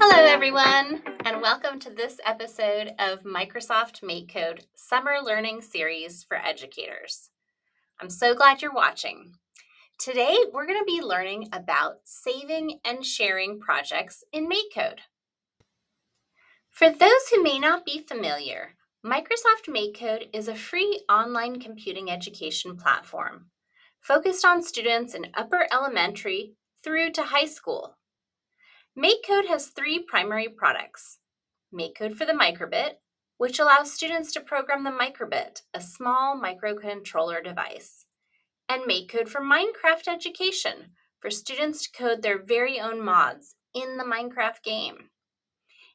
Hello everyone, and welcome to this episode of Microsoft MakeCode Summer Learning Series for Educators. I'm so glad you're watching. Today we're going to be learning about saving and sharing projects in MakeCode. For those who may not be familiar, Microsoft MakeCode is a free online computing education platform focused on students in upper elementary through to high school. MakeCode has three primary products. MakeCode for the microbit, which allows students to program the microbit, a small microcontroller device. And MakeCode for Minecraft education, for students to code their very own mods in the Minecraft game.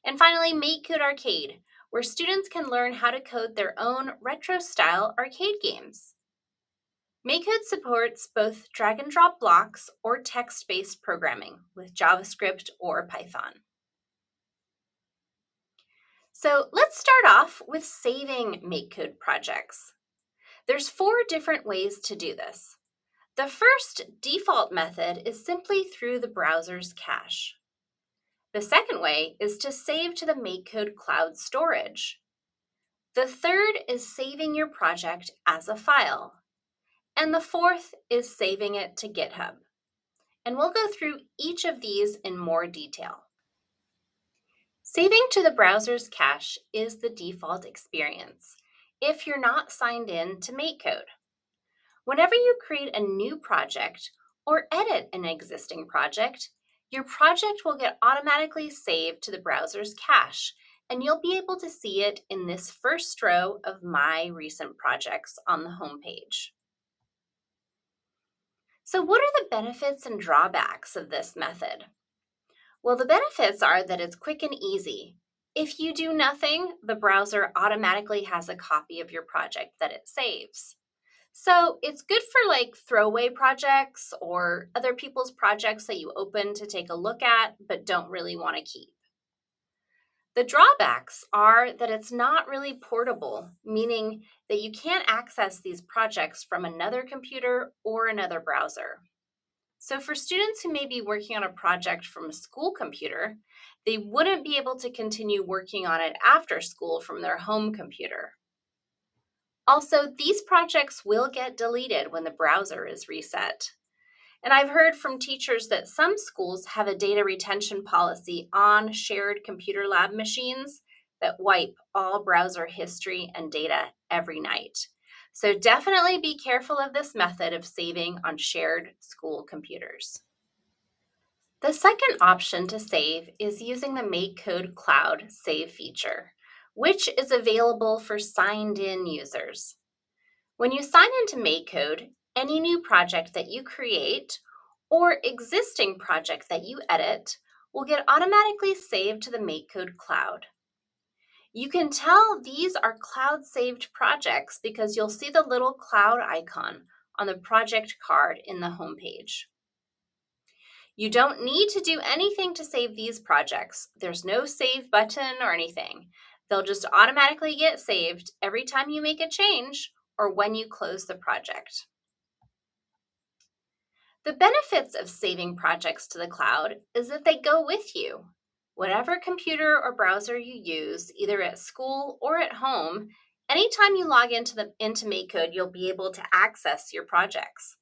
And finally, MakeCode Arcade, where students can learn how to code their own retro-style arcade games. MakeCode supports both drag-and-drop blocks or text-based programming with JavaScript or Python. So let's start off with saving MakeCode projects. There's 4 different ways to do this. The first default method is simply through the browser's cache. The second way is to save to the MakeCode cloud storage. The third is saving your project as a file. And the fourth is saving it to GitHub. And we'll go through each of these in more detail. Saving to the browser's cache is the default experience if you're not signed in to MakeCode. Whenever you create a new project or edit an existing project, your project will get automatically saved to the browser's cache, and you'll be able to see it in this first row of My Recent Projects on the home page. So what are the benefits and drawbacks of this method? Well, the benefits are that it's quick and easy. If you do nothing, the browser automatically has a copy of your project that it saves. So it's good for like throwaway projects or other people's projects that you open to take a look at but don't really want to keep. The drawbacks are that it's not really portable, meaning that you can't access these projects from another computer or another browser. So for students who may be working on a project from a school computer, they wouldn't be able to continue working on it after school from their home computer. Also, these projects will get deleted when the browser is reset. And I've heard from teachers that some schools have a data retention policy on shared computer lab machines that wipe all browser history and data every night. So definitely be careful of this method of saving on shared school computers. The second option to save is using the MakeCode Cloud Save feature, which is available for signed-in users. When you sign into MakeCode, any new project that you create or existing project that you edit will get automatically saved to the MakeCode Cloud. You can tell these are cloud-saved projects because you'll see the little cloud icon on the project card in the homepage. You don't need to do anything to save these projects. There's no save button or anything. They'll just automatically get saved every time you make a change or when you close the project. The benefits of saving projects to the cloud is that they go with you. Whatever computer or browser you use, either at school or at home, anytime you log into MakeCode, you'll be able to access your projects.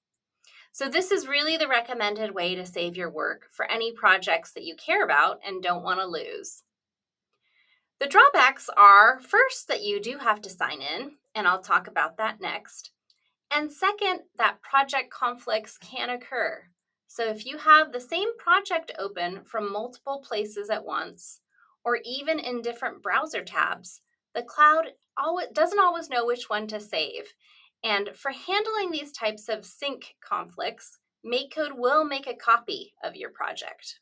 So this is really the recommended way to save your work for any projects that you care about and don't want to lose. The drawbacks are, first, that you do have to sign in, and I'll talk about that next. And second, that project conflicts can occur. So if you have the same project open from multiple places at once, or even in different browser tabs, the cloud doesn't always know which one to save. And for handling these types of sync conflicts, MakeCode will make a copy of your project.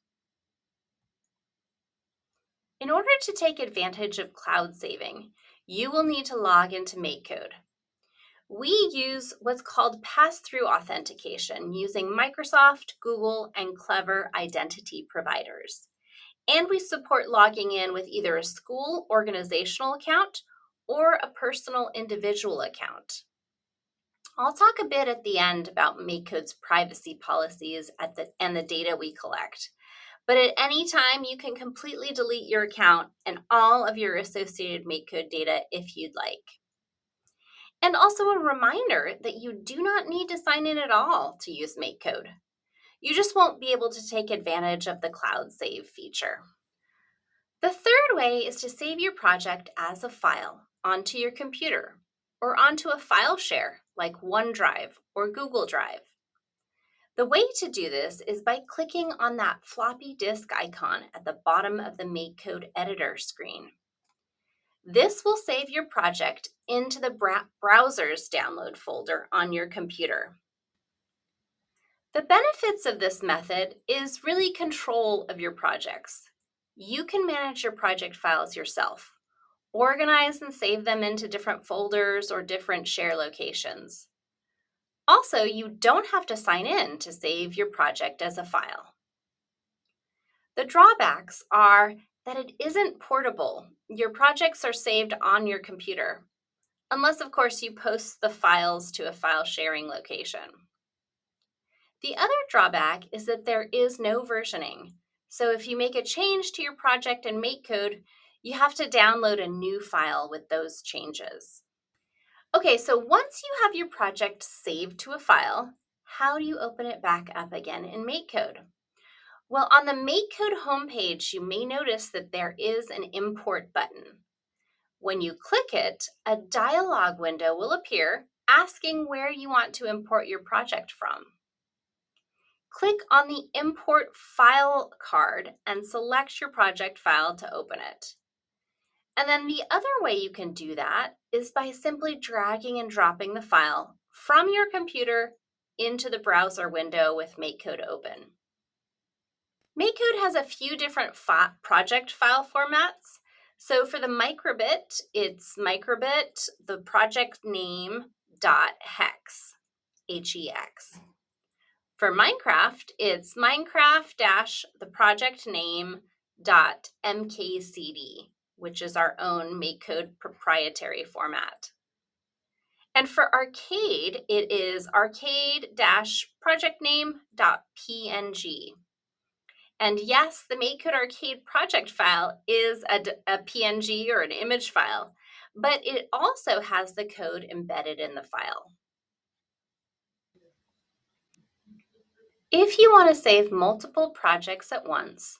In order to take advantage of cloud saving, you will need to log into MakeCode. We use what's called pass-through authentication using Microsoft, Google, and Clever identity providers. And we support logging in with either a school organizational account or a personal individual account. I'll talk a bit at the end about MakeCode's privacy policies and the data we collect. But at any time, you can completely delete your account and all of your associated MakeCode data if you'd like. And also a reminder that you do not need to sign in at all to use MakeCode. You just won't be able to take advantage of the cloud save feature. The third way is to save your project as a file onto your computer or onto a file share like OneDrive or Google Drive. The way to do this is by clicking on that floppy disk icon at the bottom of the MakeCode editor screen. This will save your project into the browser's download folder on your computer. The benefits of this method is really control of your projects. You can manage your project files yourself, organize and save them into different folders or different share locations. Also, you don't have to sign in to save your project as a file. The drawbacks are that it isn't portable. Your projects are saved on your computer, unless, of course, you post the files to a file sharing location. The other drawback is that there is no versioning. So if you make a change to your project in MakeCode, you have to download a new file with those changes. Okay, so once you have your project saved to a file, how do you open it back up again in MakeCode? Well, on the MakeCode homepage, you may notice that there is an import button. When you click it, a dialog window will appear asking where you want to import your project from. Click on the Import File card and select your project file to open it. And then the other way you can do that is by simply dragging and dropping the file from your computer into the browser window with MakeCode open. MakeCode has a few different project file formats. So for the microbit, it's microbit, the project name .hex, H-E-X. For Minecraft, it's Minecraft the project name .mkcd, which is our own MakeCode proprietary format. And for Arcade, it is arcade project name .png. And yes, the MakeCode Arcade project file is a PNG or an image file, but it also has the code embedded in the file. If you want to save multiple projects at once,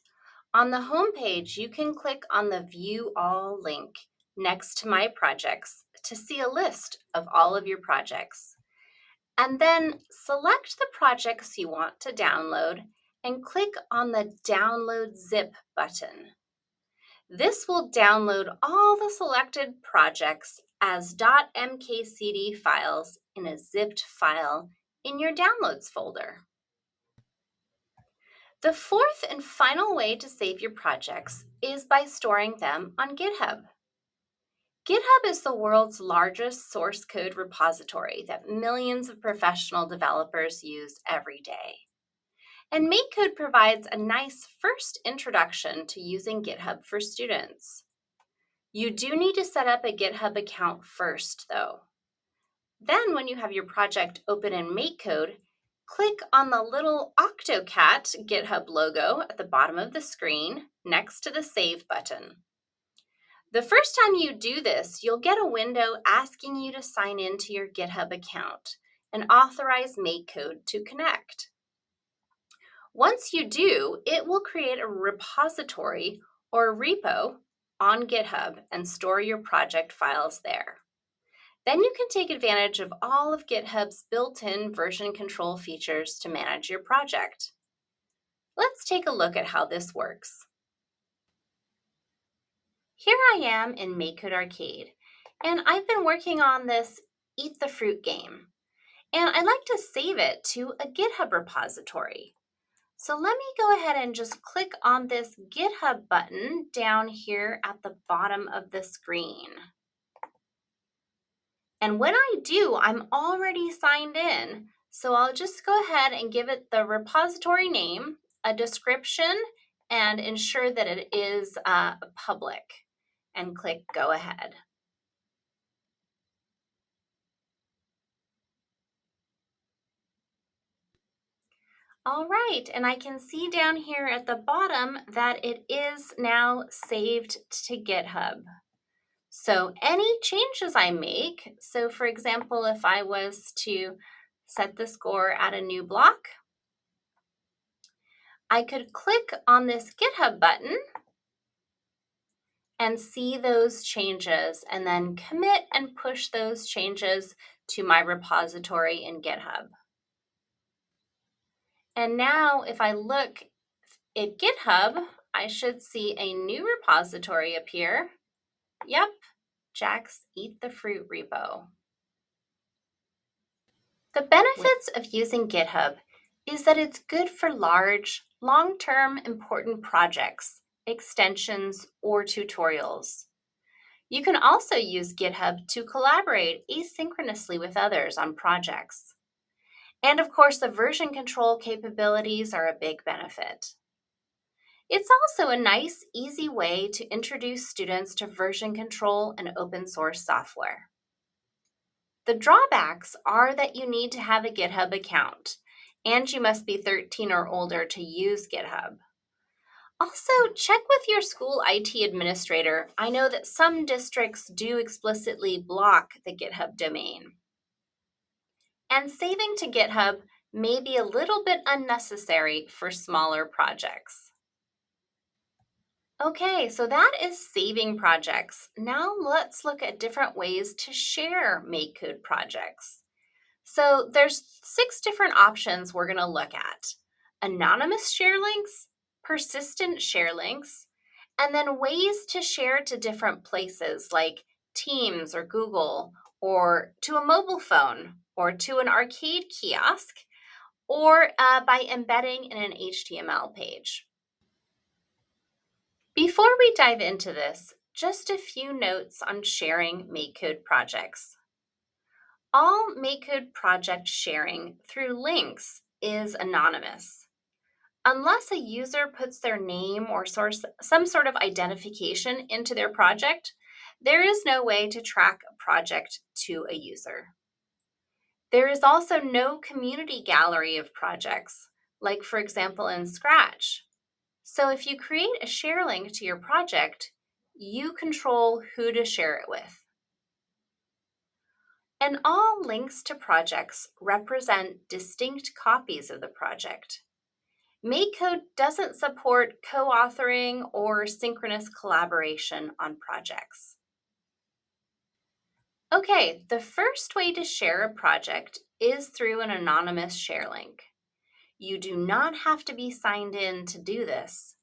on the home page, you can click on the View All link next to My Projects to see a list of all of your projects. And then select the projects you want to download and click on the Download Zip button. This will download all the selected projects as .mkcd files in a zipped file in your Downloads folder. The fourth and final way to save your projects is by storing them on GitHub. GitHub is the world's largest source code repository that millions of professional developers use every day. And MakeCode provides a nice first introduction to using GitHub for students. You do need to set up a GitHub account first, though. Then when you have your project open in MakeCode, click on the little Octocat GitHub logo at the bottom of the screen next to the Save button. The first time you do this, you'll get a window asking you to sign into your GitHub account and authorize MakeCode to connect. Once you do, it will create a repository or repo on GitHub and store your project files there. Then you can take advantage of all of GitHub's built-in version control features to manage your project. Let's take a look at how this works. Here I am in MakeCode Arcade, and I've been working on this Eat the Fruit game. And I'd like to save it to a GitHub repository. So let me go ahead and just click on this GitHub button down here at the bottom of the screen. And when I do, I'm already signed in. So I'll just go ahead and give it the repository name, a description, and ensure that it is public, and click Go Ahead. All right, and I can see down here at the bottom that it is now saved to GitHub. So any changes I make, so for example, if I was to set the score at a new block, I could click on this GitHub button and see those changes and then commit and push those changes to my repository in GitHub. And now if I look at GitHub, I should see a new repository appear. Yep, Jack's Eat the Fruit repo. The benefits of using GitHub is that it's good for large, long-term important projects, extensions, or tutorials. You can also use GitHub to collaborate asynchronously with others on projects. And of course, the version control capabilities are a big benefit. It's also a nice, easy way to introduce students to version control and open source software. The drawbacks are that you need to have a GitHub account, and you must be 13 or older to use GitHub. Also, check with your school IT administrator. I know that some districts do explicitly block the GitHub domain. And saving to GitHub may be a little bit unnecessary for smaller projects. Okay, so that is saving projects. Now let's look at different ways to share MakeCode projects. So there's 6 different options we're going to look at. Anonymous share links, persistent share links, and then ways to share to different places like Teams or Google, or to a mobile phone, or to an arcade kiosk, or by embedding in an HTML page. Before we dive into this, just a few notes on sharing MakeCode projects. All MakeCode project sharing through links is anonymous. Unless a user puts their name or some sort of identification into their project, there is no way to track a project to a user. There is also no community gallery of projects, like for example in Scratch. So if you create a share link to your project, you control who to share it with. And all links to projects represent distinct copies of the project. MakeCode doesn't support co-authoring or synchronous collaboration on projects. Okay, the first way to share a project is through an anonymous share link. You do not have to be signed in to do this.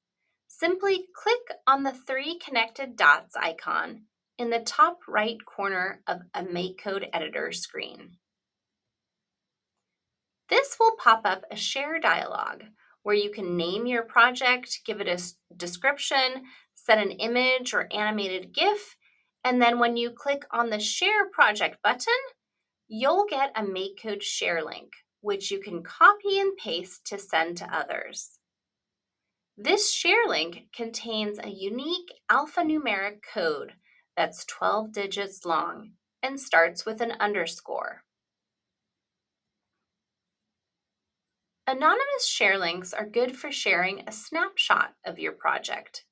Simply click on the 3 connected dots icon in the top right corner of a MakeCode editor screen. This will pop up a share dialog where you can name your project, give it a description, set an image or animated GIF, and then when you click on the Share Project button, you'll get a MakeCode share link, which you can copy and paste to send to others. This share link contains a unique alphanumeric code that's 12 digits long and starts with an underscore. Anonymous share links are good for sharing a snapshot of your project,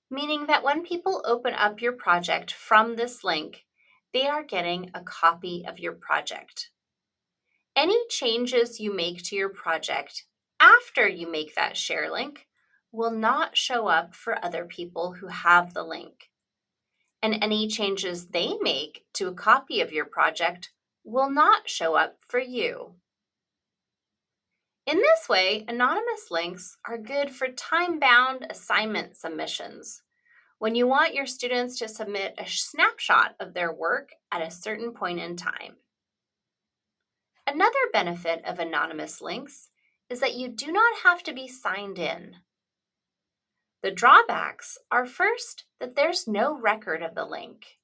meaning that when people open up your project from this link, they are getting a copy of your project. Any changes you make to your project after you make that share link will not show up for other people who have the link. And any changes they make to a copy of your project will not show up for you. In this way, anonymous links are good for time-bound assignment submissions, when you want your students to submit a snapshot of their work at a certain point in time. Another benefit of anonymous links is that you do not have to be signed in. The drawbacks are first that there's no record of the link.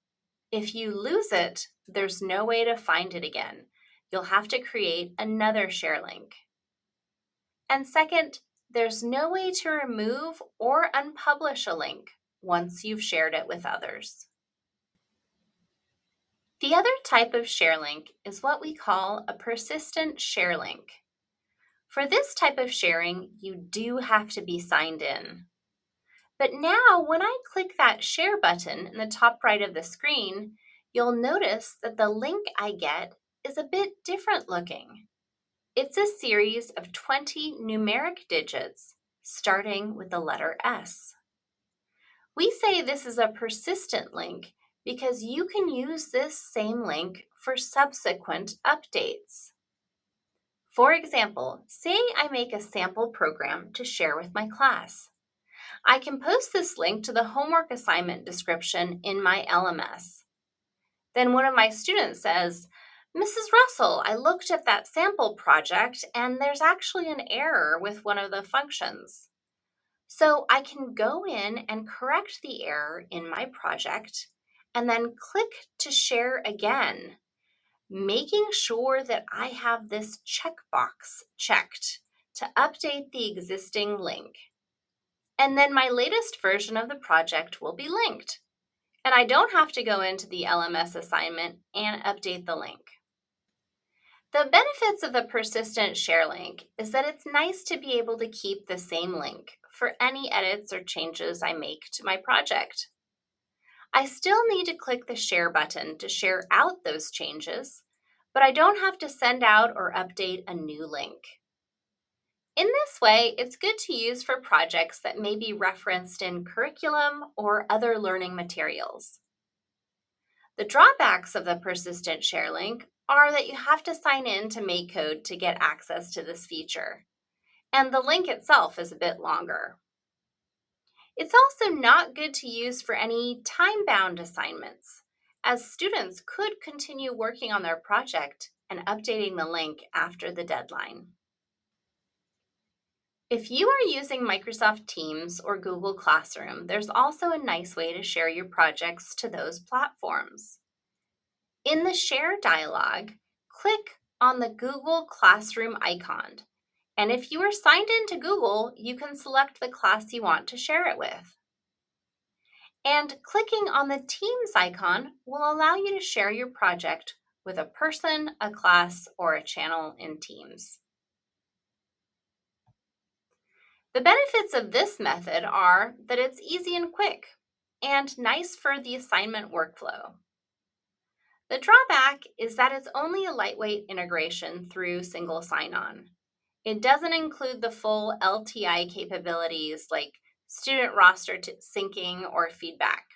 If you lose it, there's no way to find it again. You'll have to create another share link. And second, there's no way to remove or unpublish a link once you've shared it with others. The other type of share link is what we call a persistent share link. For this type of sharing, you do have to be signed in. But now, when I click that share button in the top right of the screen, you'll notice that the link I get is a bit different looking. It's a series of 20 numeric digits starting with the letter S. We say this is a persistent link because you can use this same link for subsequent updates. For example, say I make a sample program to share with my class. I can post this link to the homework assignment description in my LMS. Then one of my students says, "Mrs. Russell, I looked at that sample project and there's actually an error with one of the functions." So I can go in and correct the error in my project and then click to share again, making sure that I have this checkbox checked to update the existing link. And then my latest version of the project will be linked. And I don't have to go into the LMS assignment and update the link. The benefits of the persistent share link is that it's nice to be able to keep the same link for any edits or changes I make to my project. I still need to click the share button to share out those changes, but I don't have to send out or update a new link. In this way, it's good to use for projects that may be referenced in curriculum or other learning materials. The drawbacks of the persistent share link are that you have to sign in to MakeCode to get access to this feature, and the link itself is a bit longer. It's also not good to use for any time-bound assignments, as students could continue working on their project and updating the link after the deadline. If you are using Microsoft Teams or Google Classroom, there's also a nice way to share your projects to those platforms. In the Share dialog, click on the Google Classroom icon, and if you are signed into Google, you can select the class you want to share it with. And clicking on the Teams icon will allow you to share your project with a person, a class, or a channel in Teams. The benefits of this method are that it's easy and quick, and nice for the assignment workflow. The drawback is that it's only a lightweight integration through single sign-on. It doesn't include the full LTI capabilities like student roster syncing or feedback.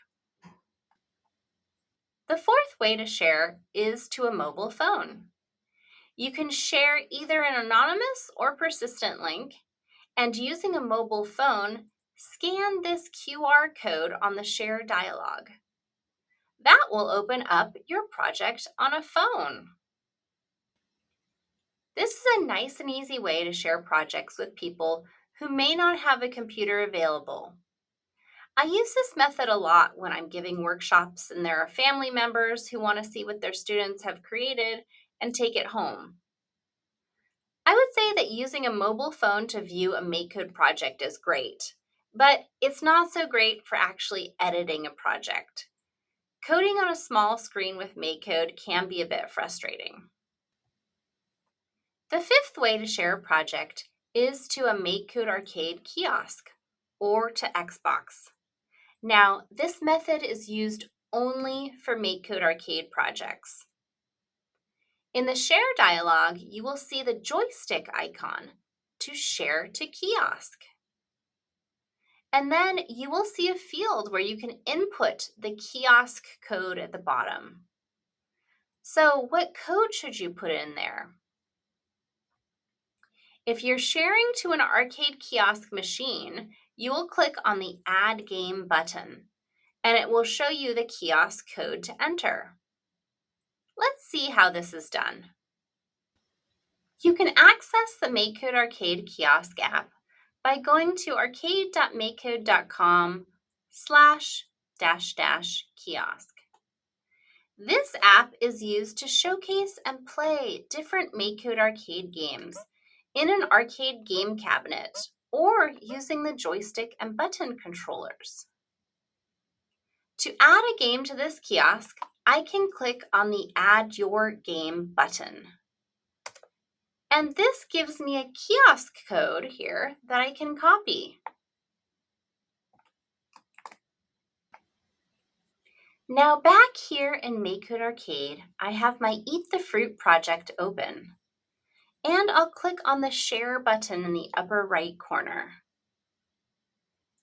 The fourth way to share is to a mobile phone. You can share either an anonymous or persistent link, and using a mobile phone, scan this QR code on the Share dialog. That will open up your project on a phone. This is a nice and easy way to share projects with people who may not have a computer available. I use this method a lot when I'm giving workshops and there are family members who want to see what their students have created and take it home. I would say that using a mobile phone to view a MakeCode project is great, but it's not so great for actually editing a project. Coding on a small screen with MakeCode can be a bit frustrating. The fifth way to share a project is to a MakeCode Arcade kiosk or to Xbox. Now, this method is used only for MakeCode Arcade projects. In the Share dialog, you will see the joystick icon to share to kiosk. And then you will see a field where you can input the kiosk code at the bottom. So what code should you put in there? If you're sharing to an arcade kiosk machine, you will click on the Add Game button, and it will show you the kiosk code to enter. Let's see how this is done. You can access the MakeCode Arcade Kiosk app by going to arcade.makecode.com/kiosk. This app is used to showcase and play different MakeCode Arcade games in an arcade game cabinet or using the joystick and button controllers. To add a game to this kiosk, I can click on the Add Your Game button. And this gives me a kiosk code here that I can copy. Now back here in MakeCode Arcade, I have my Eat the Fruit project open. And I'll click on the Share button in the upper right corner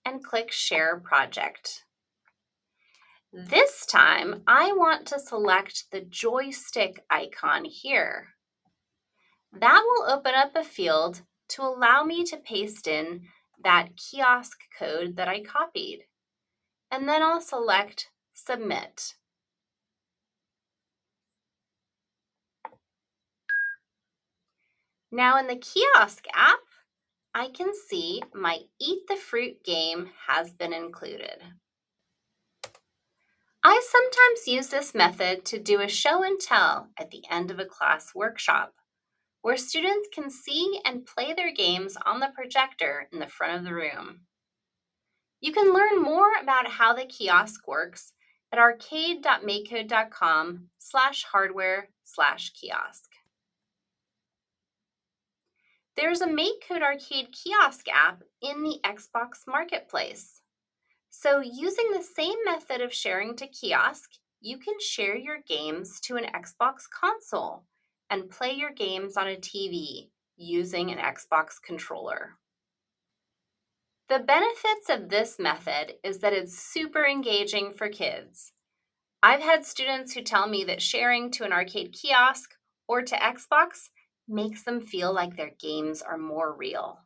and click Share Project. This time, I want to select the joystick icon here. That will open up a field to allow me to paste in that kiosk code that I copied. And then I'll select Submit. Now in the Kiosk app, I can see my Eat the Fruit game has been included. I sometimes use this method to do a show and tell at the end of a class workshop, where students can see and play their games on the projector in the front of the room. You can learn more about how the kiosk works at arcade.makecode.com/hardware/kiosk. There's a MakeCode Arcade kiosk app in the Xbox Marketplace. So using the same method of sharing to kiosk, you can share your games to an Xbox console and play your games on a TV using an Xbox controller. The benefits of this method is that it's super engaging for kids. I've had students who tell me that sharing to an arcade kiosk or to Xbox makes them feel like their games are more real.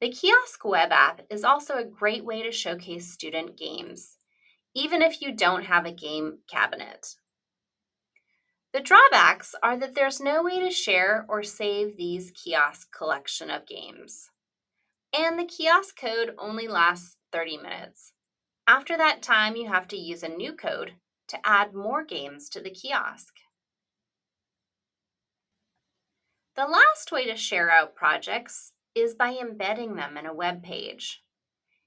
The Kiosk web app is also a great way to showcase student games, even if you don't have a game cabinet. The drawbacks are that there's no way to share or save these kiosk collection of games. And the kiosk code only lasts 30 minutes. After that time, you have to use a new code to add more games to the kiosk. The last way to share out projects is by embedding them in a web page.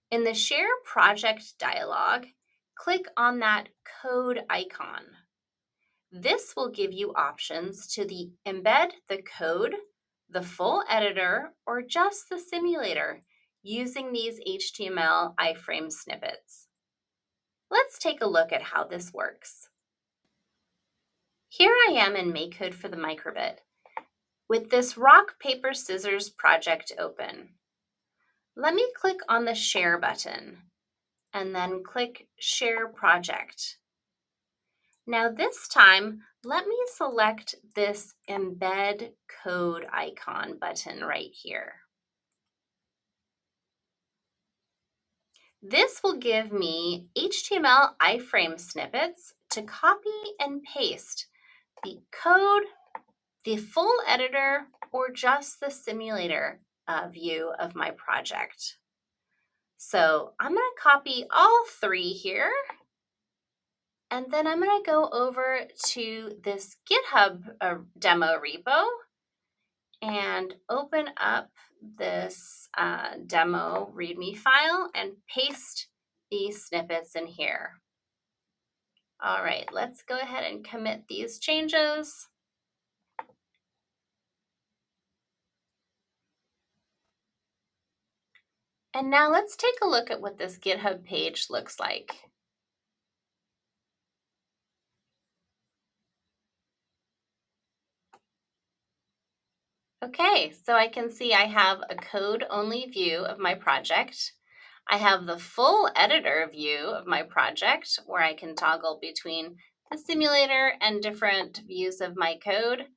In the Share Project dialog, click on that code icon. This will give you options to embed the code, the full editor, or just the simulator using these HTML iframe snippets. Let's take a look at how this works. Here I am in MakeCode for the microbit with this rock, paper, scissors project open. Let me click on the Share button and then click Share Project. Now this time, let me select this Embed Code icon button right here. This will give me HTML iframe snippets to copy and paste the code, the full editor, or just the simulator view of my project. So I'm going to copy all three here. And then I'm going to go over to this GitHub demo repo and open up this demo README file and paste these snippets in here. All right, let's go ahead and commit these changes. And now let's take a look at what this GitHub page looks like. Okay, so I can see I have a code-only view of my project. I have the full editor view of my project where I can toggle between the simulator and different views of my code.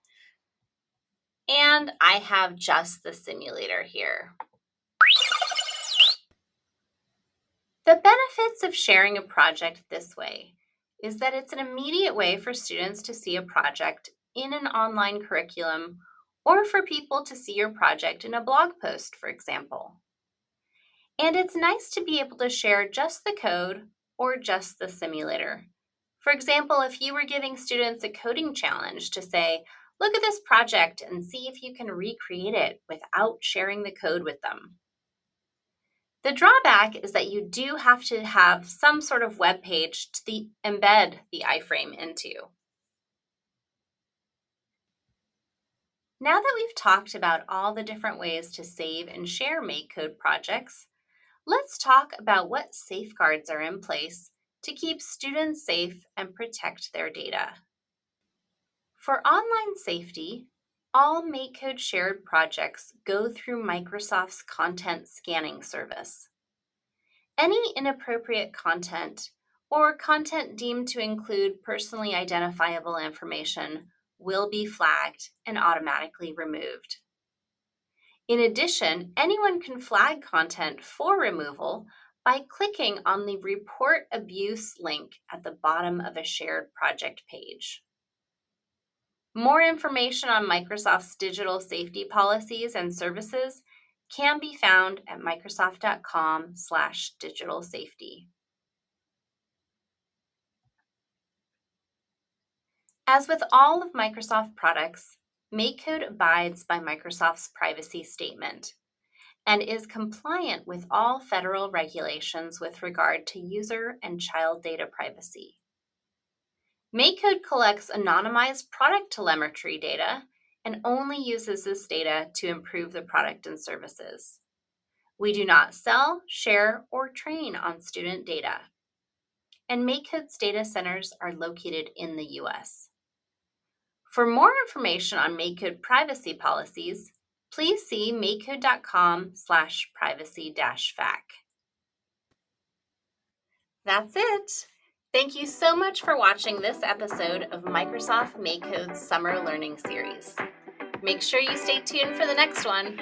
And I have just the simulator here. The benefits of sharing a project this way is that it's an immediate way for students to see a project in an online curriculum or for people to see your project in a blog post, for example. And it's nice to be able to share just the code or just the simulator. For example, if you were giving students a coding challenge to say, look at this project and see if you can recreate it without sharing the code with them. The drawback is that you do have to have some sort of web page to embed the iframe into. Now that we've talked about all the different ways to save and share MakeCode projects, let's talk about what safeguards are in place to keep students safe and protect their data. For online safety, all MakeCode shared projects go through Microsoft's content scanning service. Any inappropriate content or content deemed to include personally identifiable information will be flagged and automatically removed. In addition, anyone can flag content for removal by clicking on the Report Abuse link at the bottom of a shared project page. More information on Microsoft's digital safety policies and services can be found at microsoft.com/digital safety. As with all of Microsoft products, MakeCode abides by Microsoft's privacy statement and is compliant with all federal regulations with regard to user and child data privacy. MakeCode collects anonymized product telemetry data and only uses this data to improve the product and services. We do not sell, share, or train on student data. And MakeCode's data centers are located in the US. For more information on MakeCode privacy policies, please see makecode.com/privacy-fac. That's it. Thank you so much for watching this episode of Microsoft MakeCode's Summer Learning Series. Make sure you stay tuned for the next one.